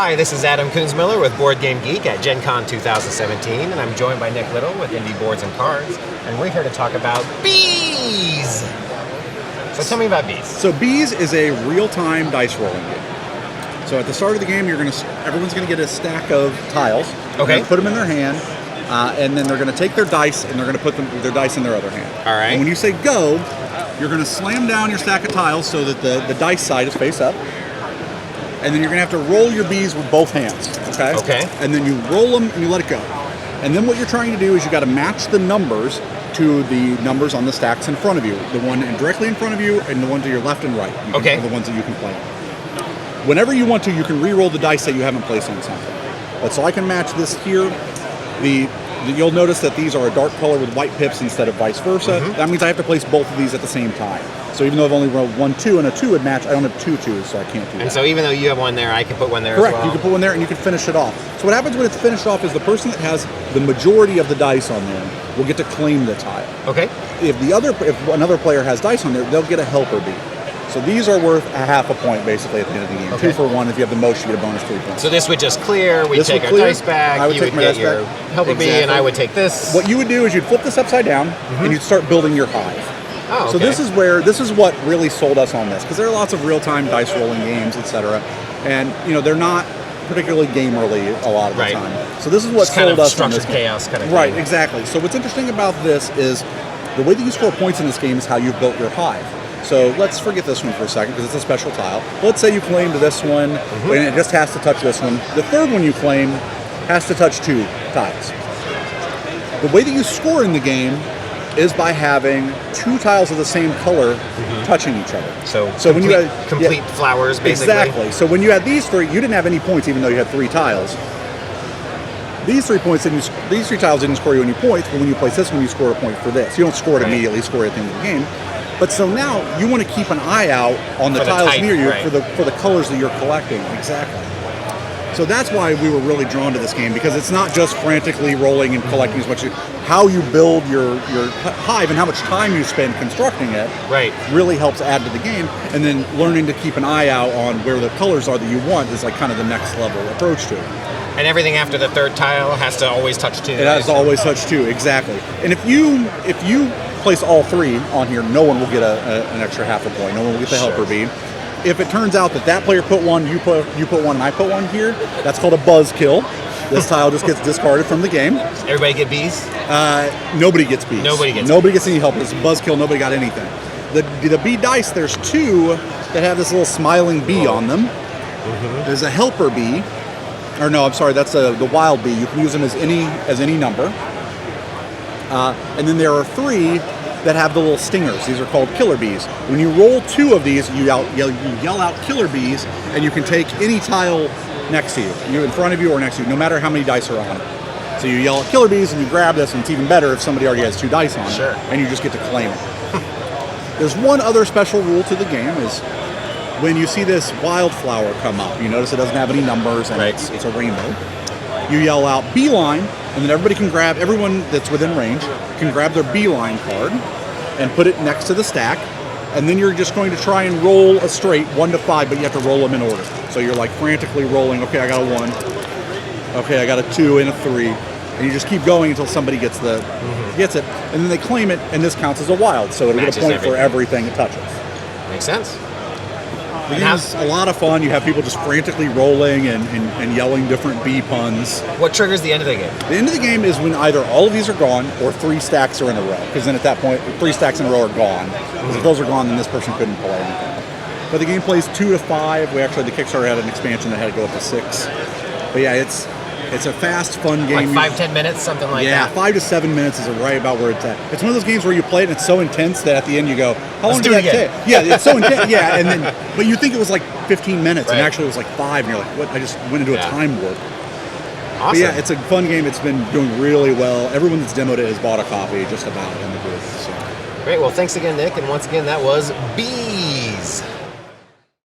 Hi, this is Adam Kunzmiller with Board Game Geek at Gen Con 2017, and I'm joined by Nick Little with Indie Boards and Cards, and we're here to talk about BEEEEES! So tell me about BEEEEES. So BEEEEES is a real-time dice rolling game. So at the start of the game, everyone's going to get a stack of tiles. Okay. Put them in their hand, and then they're going to take their dice and they're going to put their dice in their other hand. All right. And when you say go, you're going to slam down your stack of tiles so that the dice side is face up. And then you're going to have to roll your bees with both hands, okay? Okay. And then you roll them and you let it go. And then what you're trying to do is you got to match the numbers to the numbers on the stacks in front of you. The one directly in front of you and the one to your left and right. Okay. Are the ones that you can play. Whenever you want to, you can re-roll the dice that you haven't placed on something. But so I can match this here. You'll notice that these are a dark color with white pips instead of vice versa. Mm-hmm. That means I have to place both of these at the same time. So even though I've only rolled 1, 2, and a 2 would match, I don't have 2 2s, so I can't do that. And so even though you have one there, I can put one there Correct. as well? You can put one there and you can finish it off. So what happens when it's finished off is the person that has the majority of the dice on there will get to claim the tile. Okay. If another player has dice on there, they'll get a helper bee. So these are worth a half a point basically at the end of the game. Okay. 2 for 1. If you have the most, you get a bonus 3 points. So this would just clear, we'd take our dice back, you would get your helper bee, and I would take this. What you would do is you'd flip this upside down and you'd start building your hive. Oh, okay. So this is what really sold us on this, because there are lots of real-time dice rolling games, etc. And they're not particularly gamerly a lot of the time. So this is what sold us on this structured chaos kind of thing. Right, thing. exactly. So what's interesting about this is the way that you score points in this game is how you've built your hive. So let's forget this one for a second because it's a special tile. Let's say you claimed this one and it just has to touch this one. The third one you claim has to touch 2 tiles. The way that you score in the game is by having 2 tiles of the same color touching each other. So when you had complete flowers, basically. Exactly. So when you had these 3, you didn't have any points, even though you had 3 tiles. These 3 tiles didn't score you any points, but when you place this one, you score a point for this. You don't score it immediately; you score it at the end of the game. But so now you want to keep an eye out on the tiles near you for the colors that you're collecting. Exactly. So that's why we were really drawn to this game, because it's not just frantically rolling and collecting as much. How you build your hive and how much time you spend constructing it really helps add to the game. And then learning to keep an eye out on where the colors are that you want is like kind of the next level approach to it. And everything after the third tile has to always touch 2. It has to always touch 2, exactly. And if you place all 3 on here, no one will get an extra half a point. No one will get the helper bee. If it turns out that player put 1, you put 1, and I put 1 here, that's called a buzz kill. This tile just gets discarded from the game. Everybody get bees? Nobody gets bees. Nobody gets any help. It's a buzz kill. Nobody got anything. The bee dice, there's 2 that have this little smiling bee on them. There's a helper bee. Or no, I'm sorry, that's the wild bee. You can use them as any number. And then there are 3 that have the little stingers. These are called killer bees. When you roll 2 of these, you yell out killer bees, and you can take any tile next to you, in front of you or next to you, no matter how many dice are on it. So you yell out killer bees, and you grab this, and it's even better if somebody already has 2 dice on it, and you just get to claim it. There's one other special rule to the game is when you see this wildflower come up, you notice it doesn't have any numbers, and it's a rainbow. You yell out beeline, and then everyone that's within range can grab their beeline card and put it next to the stack, and then you're just going to try and roll a straight 1 to 5, but you have to roll them in order. So you're like frantically rolling, okay, I got a 1, okay, I got a 2 and a 3, and you just keep going until somebody gets it, and then they claim it, and this counts as a wild, so it'll get a point for everything it touches. Makes sense. The game's a lot of fun. You have people just frantically rolling and yelling different bee puns. What triggers the end of the game? The end of the game is when either all of these are gone or 3 stacks are in a row. Because then at that point, 3 stacks in a row are gone. Because if those are gone, then this person couldn't play anything. But the game plays 2 to 5. We actually, the Kickstarter had an expansion that had to go up to 6. But yeah, it's a fast, fun game. Like 5-10 minutes, something like that? Yeah, 5 to 7 minutes is right about where it's at. It's one of those games where you play it and it's so intense that at the end you go, how long did that take? Yeah, it's so intense. Yeah, but you think it was like 15 minutes, and actually it was like 5, and you're like, what? I just went into a time warp. Awesome. But yeah, it's a fun game. It's been doing really well. Everyone that's demoed it has bought a copy just about in the booth. So. Great. Well, thanks again, Nick. And once again, that was BEEEEES.